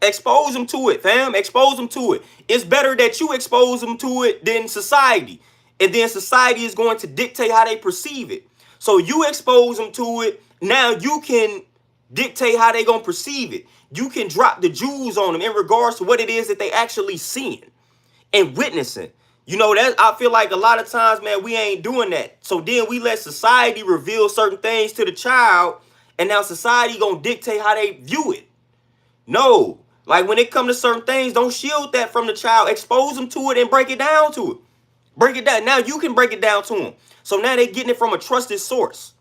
Expose them to it, fam. Expose them to it. It's better that you expose them to it than society. And then society is going to dictate how they perceive it. So you expose them to it. Now you can dictate how they going to perceive it. You can drop the jewels on them in regards to what it is that they actually seeing and witnessing. You know, that I feel like a lot of times, man, we ain't doing that. So then we let society reveal certain things to the child, and now society going to dictate how they view it. No. Like when it comes to certain things, don't shield that from the child. Expose them to it and break it down to it. Break it down. Now you can break it down to them. So now they're getting it from a trusted source.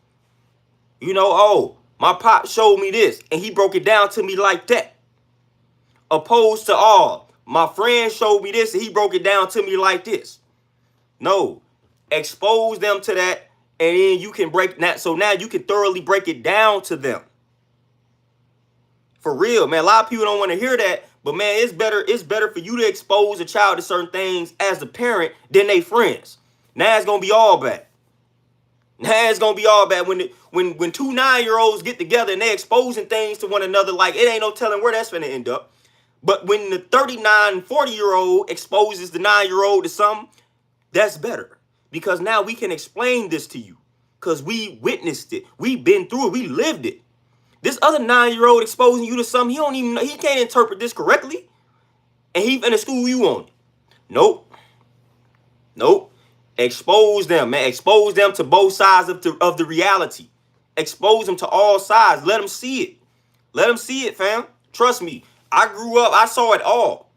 You know, oh, my pop showed me this and he broke it down to me like that. Opposed to, oh, my friend showed me this and he broke it down to me like this. No. Expose them to that, and then you can break that. So now you can thoroughly break it down to them. For real, man. A lot of people don't want to hear that, but man, it's better for you to expose a child to certain things as a parent than they friends. Now it's gonna be all bad. Now it's gonna be all bad when two 9-year-olds get together and they exposing things to one another. Like, it ain't no telling where that's gonna end up. But when the 39, 40-year-old exposes the 9-year-old to something, that's better, because now we can explain this to you because we witnessed it, we've been through it, we lived it. This other 9-year-old exposing you to something, he don't even know, he can't interpret this correctly, and he finna school you on it. Nope. Nope. Expose them, man. Expose them to both sides of the reality. Expose them to all sides. Let them see it. Let them see it, fam. Trust me. I grew up, I saw it all.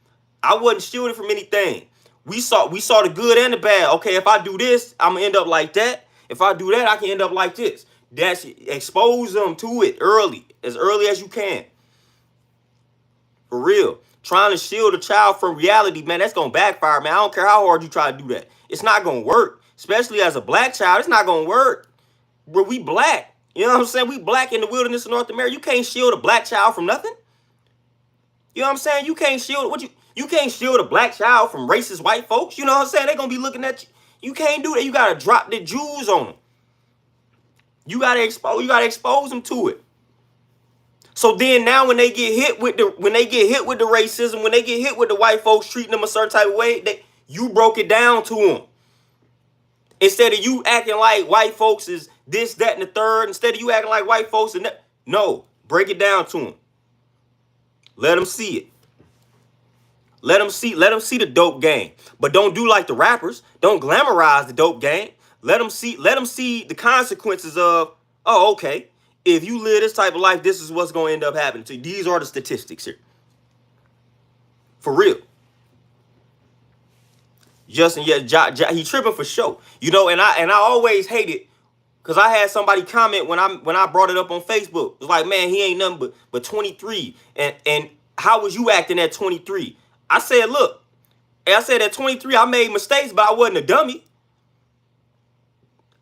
I wasn't shielded from anything. We saw the good and the bad. Okay, if I do this, I'm gonna end up like that. If I do that, I can end up like this. That's expose them to it early as you can. For real. Trying to shield a child from reality, man, that's gonna backfire, man. I don't care how hard you try to do that. It's not gonna work. Especially as a black child, it's not gonna work. But we black. You know what I'm saying? We black in the wilderness of North America. You can't shield a black child from nothing. You know what I'm saying? You can't shield you can't shield a black child from racist white folks. You know what I'm saying? They're gonna be looking at you. You can't do that. You gotta drop the jewels on them. You gotta expose them to it. So then now when they get hit with the racism, when they get hit with the white folks treating them a certain type of way, you broke it down to them. Instead of you acting like white folks is this, that, and the third, instead of you acting like white folks and that, no, break it down to them. Let them see it. Let them see the dope game. But don't do like the rappers. Don't glamorize the dope game. Let them see the consequences of, oh, okay, if you live this type of life, this is what's going to end up happening to you. These are the statistics here. For real. Justin, yeah, he tripping for sure. You know, and I always hate it because I had somebody comment when I brought it up on Facebook. It was like, man, he ain't nothing but 23. And how was you acting at 23? I said, look, at 23, I made mistakes, but I wasn't a dummy.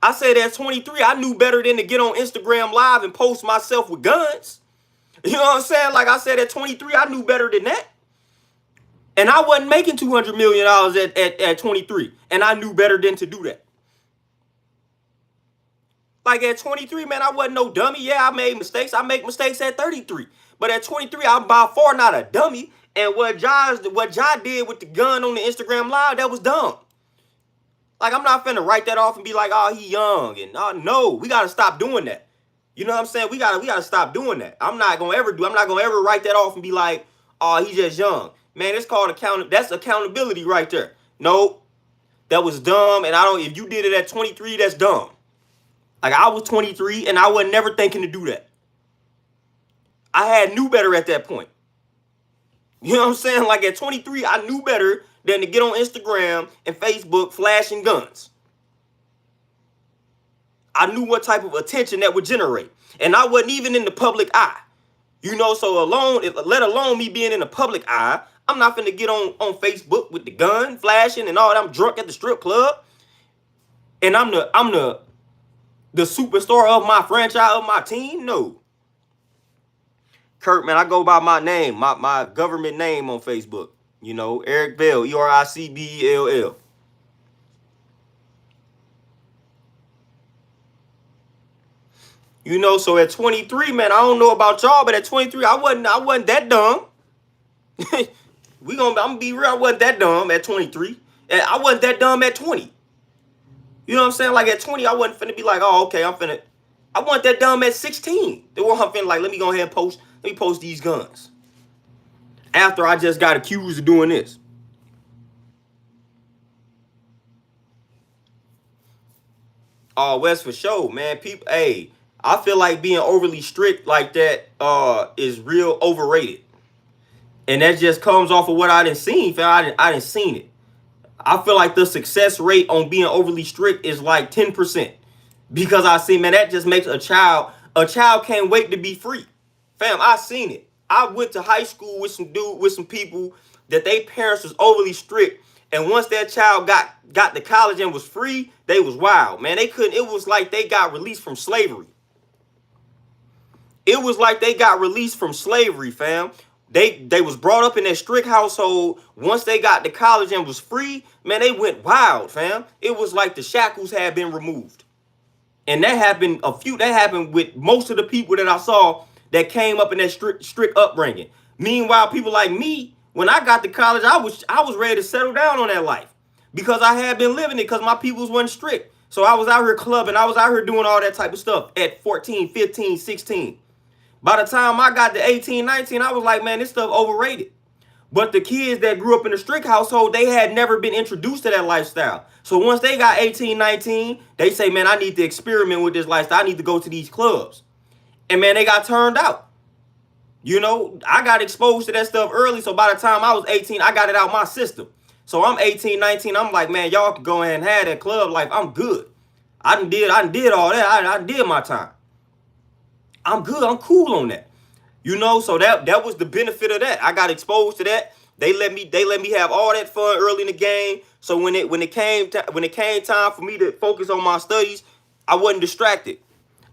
I said at 23, I knew better than to get on Instagram Live and post myself with guns. You know what I'm saying? Like I said, at 23, I knew better than that. And I wasn't making $200 million at 23. And I knew better than to do that. Like at 23, man, I wasn't no dummy. Yeah, I made mistakes. I make mistakes at 33. But at 23, I'm by far not a dummy. And what Ja did with the gun on the Instagram Live, that was dumb. Like, I'm not finna write that off and be like, oh, he young. And no, we gotta stop doing that. You know what I'm saying? We gotta stop doing that. I'm not gonna ever write that off and be like, oh, he just young. Man, it's called that's accountability right there. No, that was dumb. And if you did it at 23, that's dumb. Like, I was 23 and I wasn't never thinking to do that. I knew better at that point. You know what I'm saying? Like at 23, I knew better than to get on Instagram and Facebook flashing guns. I knew what type of attention that would generate. And I wasn't even in the public eye. You know, so let alone me being in the public eye, I'm not finna get on Facebook with the gun flashing and all that. I'm drunk at the strip club. And I'm the The superstar of my franchise, of my team? No. Kirk, man, I go by my name, my government name on Facebook. You know, Eric Bell, Ericbell. You know, so at 23, man, I don't know about y'all, but at 23, I wasn't that dumb. I'm gonna be real, I wasn't that dumb at 23. And I wasn't that dumb at 20. You know what I'm saying? Like at 20, I wasn't finna be like, oh, okay, I wasn't that dumb at 16. They were finna like, let me go ahead and let me post these guns. After I just got accused of doing this. Oh, West for sure, man. People, hey, I feel like being overly strict like that is real overrated. And that just comes off of what I didn't seen, fam. I didn't seen it. I feel like the success rate on being overly strict is like 10%. Because I see, man, that just makes a child can't wait to be free. Fam, I seen it. I went to high school with some people that they parents was overly strict. And once that child got to college and was free, they was wild. Man, they couldn't, it was like they got released from slavery. It was like they got released from slavery, fam. They was brought up in that strict household. Once they got to college and was free, man, they went wild, fam. It was like the shackles had been removed. And that happened with most of the people that I saw that came up in that strict upbringing. Meanwhile, people like me, when I got to college, I was ready to settle down on that life because I had been living it because my peoples wasn't strict. So I was out here clubbing. I was out here doing all that type of stuff at 14, 15, 16. By the time I got to 18, 19, I was like, man, this stuff overrated. But the kids that grew up in a strict household, they had never been introduced to that lifestyle. So once they got 18, 19, they say, man, I need to experiment with this lifestyle. I need to go to these clubs. And man, they got turned out. You know, I got exposed to that stuff early. So by the time I was 18, I got it out my system. So I'm 18, 19. I'm like, man, y'all can go ahead and have that club life. I'm good. I done did all that. I did my time. I'm good. I'm cool on that. You know, so that was the benefit of that. I got exposed to that. They let me have all that fun early in the game. So when it came time for me to focus on my studies, I wasn't distracted.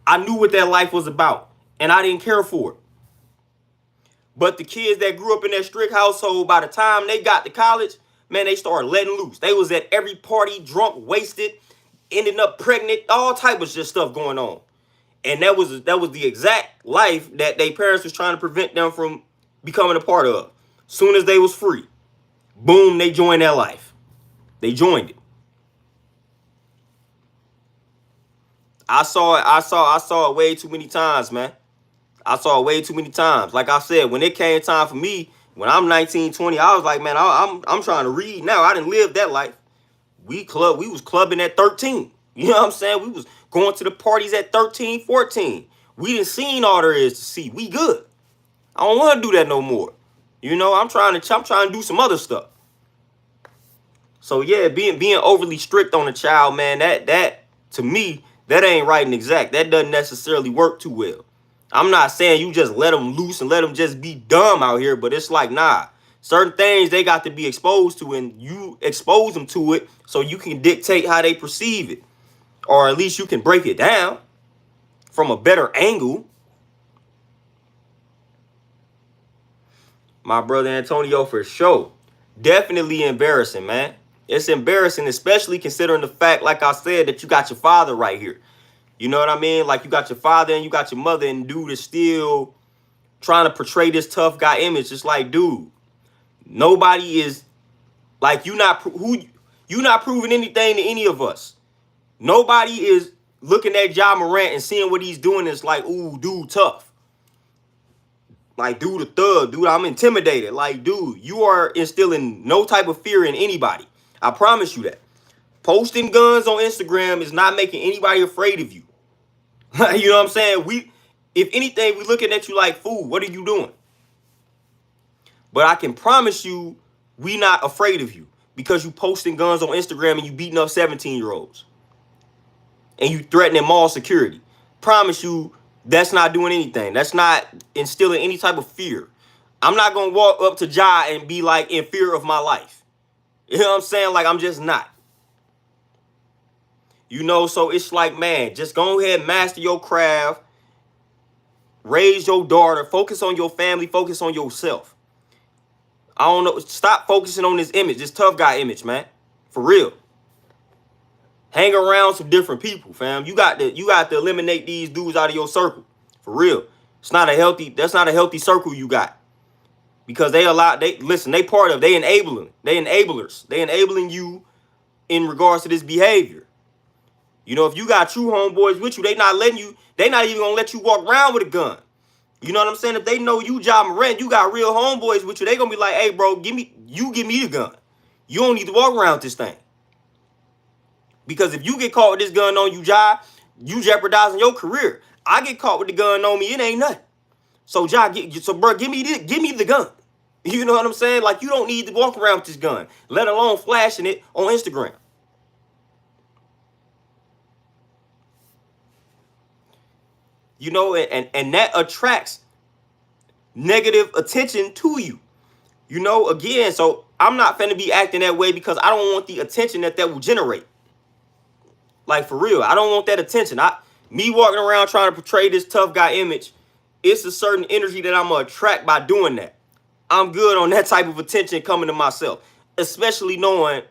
I knew what that life was about, and I didn't care for it. But the kids that grew up in that strict household, by the time they got to college, man, they started letting loose. They was at every party, drunk, wasted, ending up pregnant, all type of just stuff going on. And that was the exact life that their parents was trying to prevent them from becoming a part of. Soon as they was free, boom, they joined that life. They joined it. I saw it way too many times, man. I saw it way too many times. Like I said, when it came time for me, when I'm 19, 20, I was like, man, I'm trying to read now. I didn't live that life. We was clubbing at 13. You know what I'm saying? We was going to the parties at 13, 14. We didn't seen all there is to see. We good. I don't want to do that no more. You know, I'm trying to do some other stuff. So yeah, being overly strict on a child, man, that to me, that ain't right and exact. That doesn't necessarily work too well. I'm not saying you just let them loose and let them just be dumb out here, but it's like, nah. Certain things they got to be exposed to, and you expose them to it so you can dictate how they perceive it. Or at least you can break it down from a better angle. My brother Antonio, for sure. Definitely embarrassing, man. It's embarrassing, especially considering the fact, like I said, that you got your father right here. You know what I mean? Like you got your father and you got your mother, and dude is still trying to portray this tough guy image. It's like, dude, nobody is like you not proving anything to any of us. Nobody is looking at Ja Morant and seeing what he's doing. It's like, ooh, dude, tough. Like, dude, a thug. Dude, I'm intimidated. Like, dude, you are instilling no type of fear in anybody. I promise you that. Posting guns on Instagram is not making anybody afraid of you. You know what I'm saying? If anything, we looking at you like, fool, what are you doing? But I can promise you, we not afraid of you because you posting guns on Instagram and you beating up 17-year-olds. And you threatening mall security. Promise you, that's not doing anything. That's not instilling any type of fear. I'm not going to walk up to Ja and be like in fear of my life. You know what I'm saying? Like, I'm just not. You know, so it's like, man, just go ahead and master your craft, raise your daughter, focus on your family, focus on yourself. I don't know. Stop focusing on this image, this tough guy image, man. For real. Hang around some different people, fam. You got to eliminate these dudes out of your circle. For real. That's not a healthy circle you got. Because they enabling. They enablers. They enabling you in regards to this behavior. You know, if you got true homeboys with you, they not even gonna let you walk around with a gun. You know what I'm saying? If they know you, Ja Morant, you got real homeboys with you, they gonna be like, hey, bro, give me the gun. You don't need to walk around with this thing. Because if you get caught with this gun on you, Ja, you jeopardizing your career. I get caught with the gun on me, it ain't nothing. So bro, give me the gun. You know what I'm saying? Like, you don't need to walk around with this gun, let alone flashing it on Instagram. You know, and that attracts negative attention to you. You know, again, so I'm not finna be acting that way because I don't want the attention that will generate. Like, for real, I don't want that attention. Me walking around trying to portray this tough guy image, it's a certain energy that I'm gonna attract by doing that. I'm good on that type of attention coming to myself, especially knowing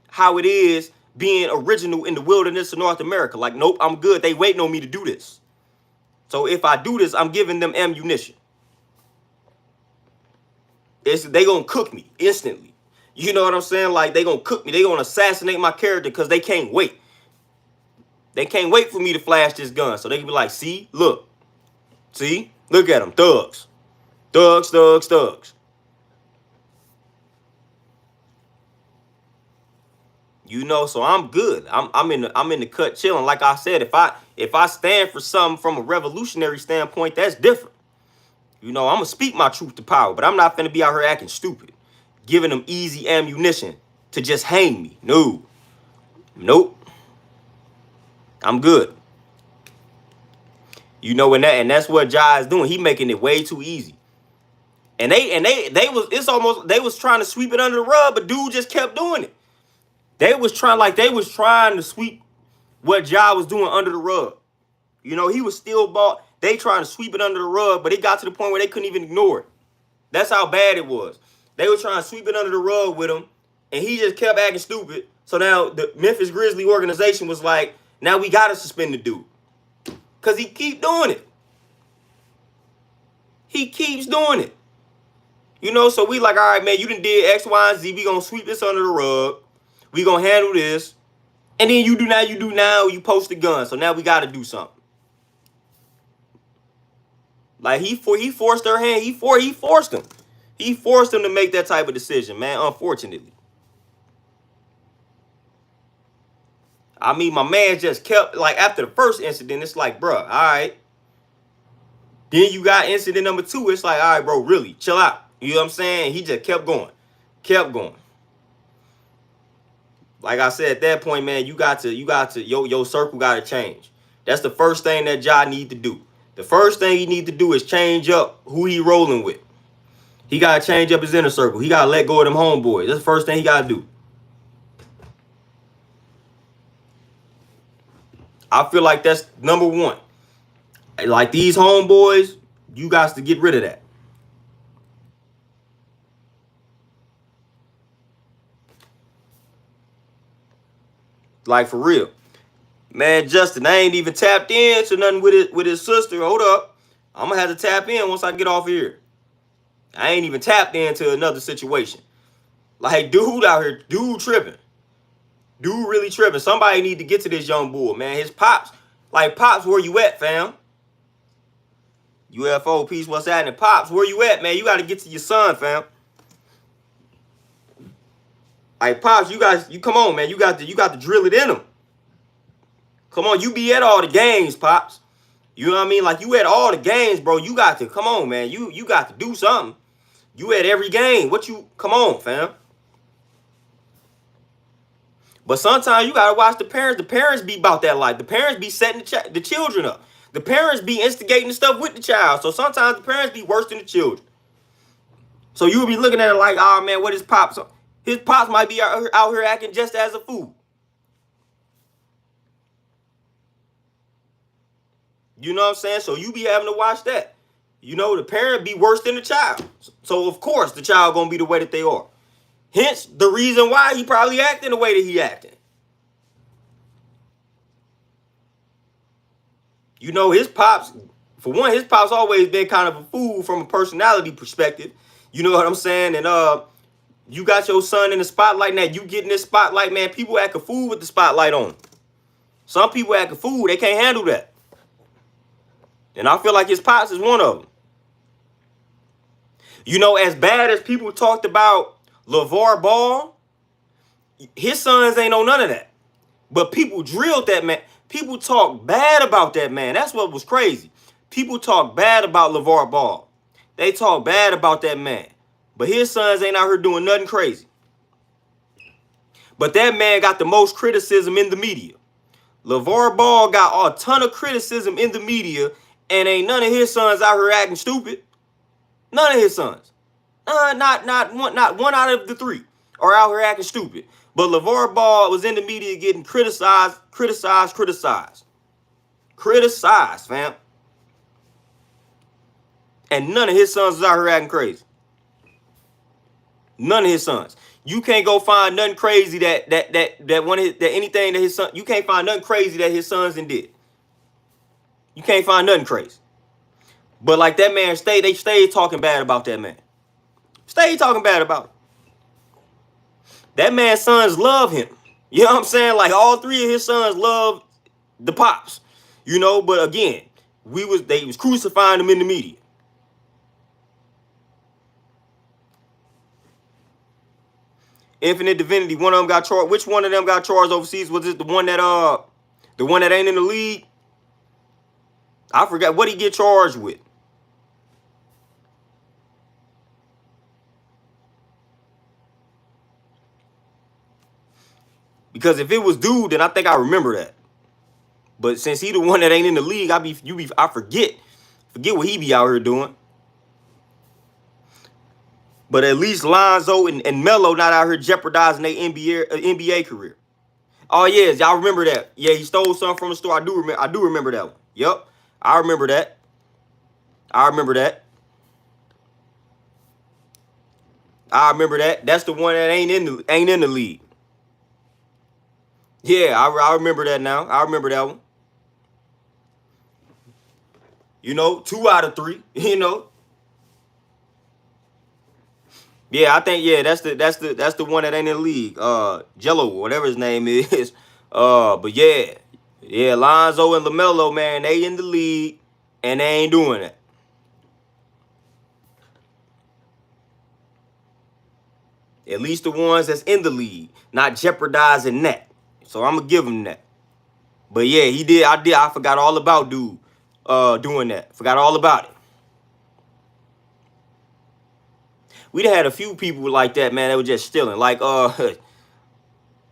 how it is being original in the wilderness of North America. Like, nope, I'm good. They waiting on me to do this. So if I do this, I'm giving them ammunition. They gonna cook me instantly. You know what I'm saying? Like, they gonna cook me. They gonna assassinate my character because they can't wait. They can't wait for me to flash this gun. So they can be like, see, look. See? Look at them. Thugs. Thugs, thugs, thugs. You know, so I'm good. I'm in the cut chilling. Like I said, if I stand for something from a revolutionary standpoint, that's different. You know, I'm gonna speak my truth to power, but I'm not finna be out here acting stupid, giving them easy ammunition to just hang me. No. Nope. I'm good. You know, and that's what Ja is doing. He making it way too easy. And they was trying to sweep it under the rug, but dude just kept doing it. They was trying to sweep what Ja was doing under the rug. You know, he was still bought. They trying to sweep it under the rug, but it got to the point where they couldn't even ignore it. That's how bad it was. They were trying to sweep it under the rug with him, and he just kept acting stupid. So now the Memphis Grizzlies organization was like, now we got to suspend the dude. Because he keep doing it. He keeps doing it. You know, so we like, all right, man, you done did X, Y, and Z. We going to sweep this under the rug. We going to handle this. And then you do now, you post the gun. So now we got to do something. Like, he forced their hand. He forced them. He forced them to make that type of decision, man, unfortunately. I mean, my man just kept, like, after the first incident, it's like, bro, all right. Then you got incident number 2. It's like, all right, bro, really, chill out. You know what I'm saying? He just kept going. Kept going. Like I said, at that point, man, your circle got to change. That's the first thing that Ja need to do. The first thing he need to do is change up who he rolling with. He got to change up his inner circle. He got to let go of them homeboys. That's the first thing he got to do. I feel like that's number 1. Like, these homeboys, you got to get rid of that. Like, for real. Man, Justin, I ain't even tapped into nothing with his sister. Hold up. I'm going to have to tap in once I get off here. I ain't even tapped into another situation. Like, dude out here, dude tripping. Dude really tripping. Somebody need to get to this young boy, man. His pops. Like, Pops, where you at, fam? UFO, peace, what's happening? Pops, where you at, man? You got to get to your son, fam. Like, Pops, you come on, man. You got to drill it in him. Come on, you be at all the games, Pops. You know what I mean? Like, you at all the games, bro. You got to, come on, man. You got to do something. You at every game. Come on, fam. But sometimes you got to watch the parents. The parents be about that life. The parents be setting the children up. The parents be instigating the stuff with the child. So sometimes the parents be worse than the children. So you'll be looking at it like, oh, man, what is Pops? His Pops might be out here acting just as a fool. You know what I'm saying? So you be having to watch that. You know, the parent be worse than the child. So of course the child gonna be the way that they are. Hence the reason why he probably acting the way that he acting. You know, his pops, for one, his pops always been kind of a fool from a personality perspective. You know what I'm saying? And you got your son in the spotlight now. You get in this spotlight, man. People act a fool with the spotlight on. Some people act a fool. They can't handle that. And I feel like his pops is one of them. You know, as bad as people talked about LeVar Ball, his sons ain't know none of that. But people drilled that man. People talk bad about that man. That's what was crazy. People talk bad about LeVar Ball. They talk bad about that man. But his sons ain't out here doing nothing crazy. But that man got the most criticism in the media. LeVar Ball got a ton of criticism in the media, and ain't none of his sons out here acting stupid. None of his sons. Not one out of the three are out here acting stupid. But LeVar Ball was in the media getting criticized, fam. And none of his sons is out here acting crazy. None of his sons. You can't go find nothing crazy that anything that his son. You can't find nothing crazy that his sons did. You can't find nothing crazy. But like that man they stayed talking bad about that man. Stayed talking bad about him. That man's sons love him. You know what I'm saying? Like all three of his sons love the pops. You know, but again, they was crucifying him in the media. Infinite Divinity, one of them got charged. Which one of them got charged overseas? Was it the one that ain't in the league? I forgot what he get charged with. Because if it was dude, then I think I remember that. But since he the one that ain't in the league, I forget what he be out here doing. But at least Lonzo and Melo not out here jeopardizing their NBA career. Oh yeah, y'all remember that? Yeah, he stole something from the store. I do remember that one. Yep, I remember that. I remember that. That's the one that ain't in the league. Yeah, I remember that now. I remember that one. You know, 2 out of 3. You know. Yeah, I think that's the one that ain't in the league. Jello, whatever his name is. But yeah, Lonzo and LaMelo, man, they in the league and they ain't doing it. At least the ones that's in the league, not jeopardizing that. So I'm gonna give him that. But yeah, he did. I forgot all about dude doing that. Forgot all about it. We done had a few people like that, man, that were just stealing. Like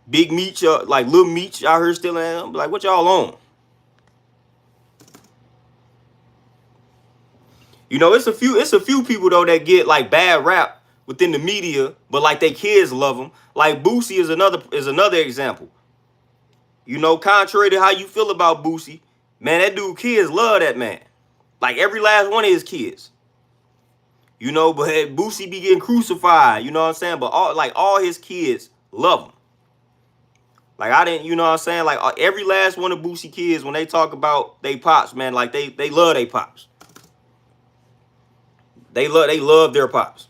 Big Meech, like Lil Meech out here stealing. I'm like, what y'all on? You know, it's a few people though that get like bad rap within the media, but like they kids love them. Like Boosie is another example. You know, contrary to how you feel about Boosie, man, that dude kids love that man. Like every last one of his kids. You know, but Boosie be getting crucified, you know what I'm saying? But all his kids love him. Like I didn't, you know what I'm saying? Like every last one of Boosie kids, when they talk about they pops, man, like they love they pops. They love their pops.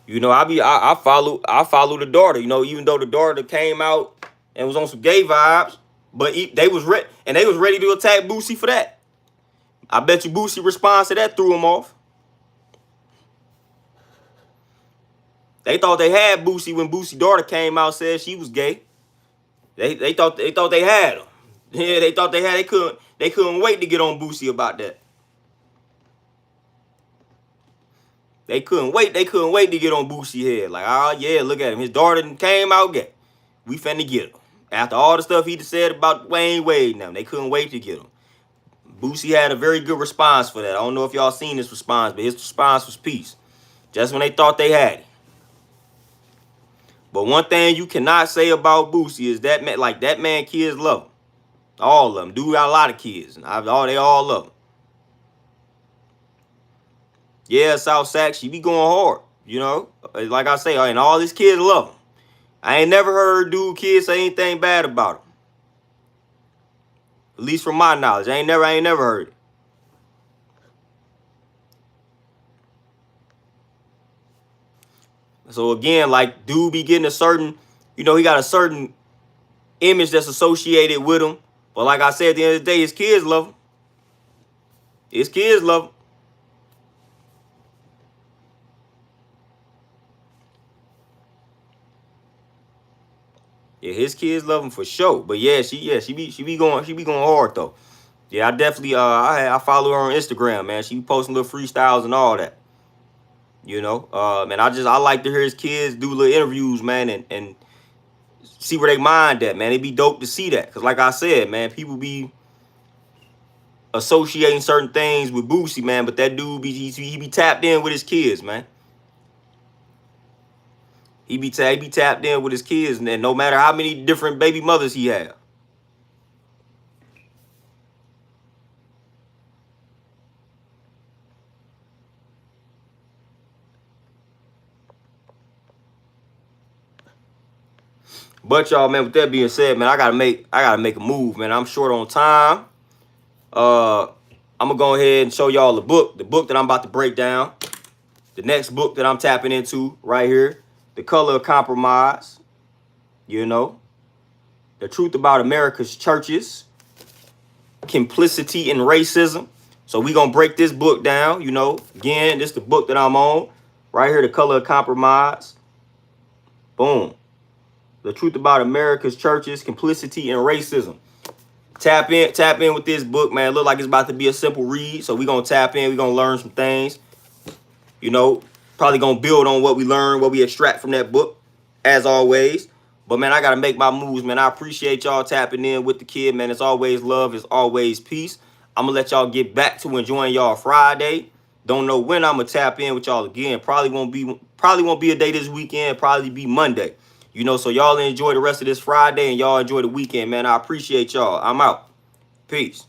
You know, I follow the daughter, you know, even though the daughter came out and was on some gay vibes, but they was ready to attack Boosie for that. I bet you Boosie response to that threw him off. They thought they had Boosie when Boosie's daughter came out and said she was gay. They thought they had him. Yeah, they thought they couldn't wait to get on Boosie about that. They couldn't wait to get on Boosie head. Like, oh yeah, look at him. His daughter came out gay. We finna get him. After all the stuff he said about Wayne Wade now, they couldn't wait to get him. Boosie had a very good response for that. I don't know if y'all seen his response, but his response was peace. Just when they thought they had him. But one thing you cannot say about Boosie is that man, like that man, kids love him. All of them. Dude got a lot of kids. They all love him. Yeah, South Sac, she be going hard. You know, like I say, and all these kids love him. I ain't never heard dude kids say anything bad about him. At least from my knowledge, I ain't never heard it. So again, like dude be getting a certain, he got a certain image that's associated with him. But like I said, at the end of the day, his kids love him. His kids love him. Yeah, his kids love him for sure. But yeah, she be going hard though. Yeah, I definitely I follow her on Instagram, man. She be posting little freestyles and all that. And I like to hear his kids do little interviews, man, and see where they mind at, man. It'd be dope to see that. Cause like I said, man, people be associating certain things with Boosie, man, but that dude he be tapped in with his kids, man. He be tapped in with his kids, and no matter how many different baby mothers he have. But y'all, man, with that being said, man, I gotta make a move, man. I'm short on time. I'm gonna go ahead and show y'all the book that I'm about to break down. The next book that I'm tapping into right here, The Color of Compromise. The Truth About America's Churches, Complicity and Racism. So we gonna break this book down. Again, this is the book that I'm on right here, The Color of Compromise. Boom. The Truth About America's Churches, Complicity and Racism. Tap in with this book, man. It look like it's about to be a simple read. So we're going to tap in. We're going to learn some things. Probably going to build on what we learn, what we extract from that book, as always. But, man, I got to make my moves, man. I appreciate y'all tapping in with the kid, man. It's always love. It's always peace. I'm going to let y'all get back to enjoying y'all Friday. Don't know when I'm going to tap in with y'all again. Probably won't be a day this weekend. Probably be Monday. So y'all enjoy the rest of this Friday and y'all enjoy the weekend, man. I appreciate y'all. I'm out. Peace.